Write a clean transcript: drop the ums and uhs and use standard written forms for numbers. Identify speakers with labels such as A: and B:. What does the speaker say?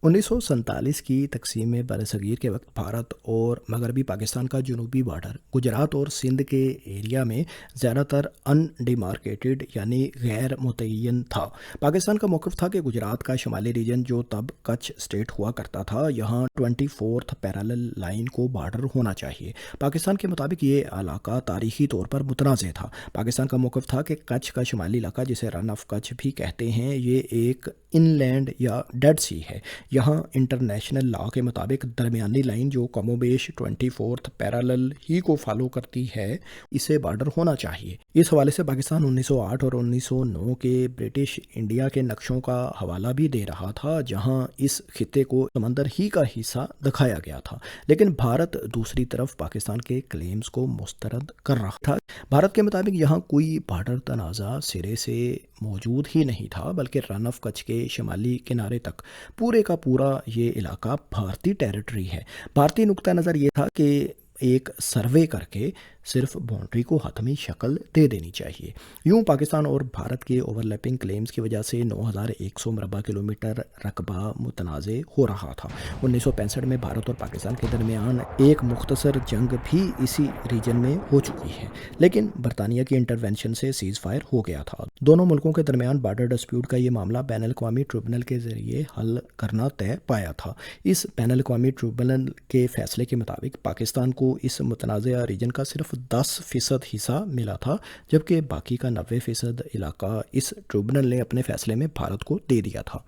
A: 1947 की तकसीम बरसगीर के वक्त भारत और मगरबी पाकिस्तान का जनूबी बॉर्डर गुजरात और सिंध के एरिया में ज़्यादातर अनडिमार्केटेड यानी गैर मुतय्यन था। पाकिस्तान का मौक़िफ़ था कि गुजरात का शुमाली रीजन जो तब कच्छ स्टेट हुआ करता था, यहाँ 24th पैरेलल लाइन को बॉर्डर होना चाहिए। पाकिस्तान के मुताबिक ये इलाका तारीखी तौर पर मुतनाज़ था। पाकिस्तान का मौक़िफ़ था कि कच्छ का शुमाली इलाका, जिसे रन ऑफ कच्छ भी कहते हैं, ये एक इनलैंड या डेड सी है। यहाँ इंटरनेशनल लॉ के मुताबिक दरमियानी लाइन जो कमोबेश 24th पैरेलल ही को फॉलो करती है, इसे बॉर्डर होना चाहिए। इस हवाले से पाकिस्तान 1908 और 1909 के ब्रिटिश इंडिया के नक्शों का हवाला भी दे रहा था, जहाँ इस खित्ते को समंदर ही का हिस्सा दिखाया गया था। लेकिन भारत दूसरी तरफ पाकिस्तान के क्लेम्स को मुस्तरद कर रहा था। भारत के मुताबिक यहाँ कोई बॉर्डर तनाज़ा सिरे से मौजूद ही नहीं था, बल्कि रन ऑफ कच्छ के शुमाली किनारे तक पूरे का पूरा ये इलाका भारतीय टेरिटरी है। भारतीय नुक्ता नज़र ये था कि एक सर्वे करके सिर्फ बाउंड्री को हतमी शक्ल दे देनी चाहिए। यूं पाकिस्तान और भारत के ओवरलैपिंग क्लेम्स की वजह से 9100 मरबा किलोमीटर रकबा मुतनाज़ हो रहा था। 1965 में भारत और पाकिस्तान के दरमियान एक मुख्तसर जंग भी इसी रीजन में हो चुकी है, लेकिन बरतानिया की इंटरवेंशन से सीज़ फायर हो गया था। दोनों मुल्कों के दरमियान बॉर्डर डिस्प्यूट का ये मामला बैन अल-अक़वामी ट्रिब्यूनल के ज़रिए हल करना तय पाया था। इस बैन अल-अक़वामी ट्रिब्यूनल के फैसले के मुताबिक पाकिस्तान को इस मुतनाज़ा रीजन का सिर्फ 10% हिस्सा मिला था, जबकि बाकी का 90% इलाका इस ट्रिब्यूनल ने अपने फैसले में भारत को दे दिया था।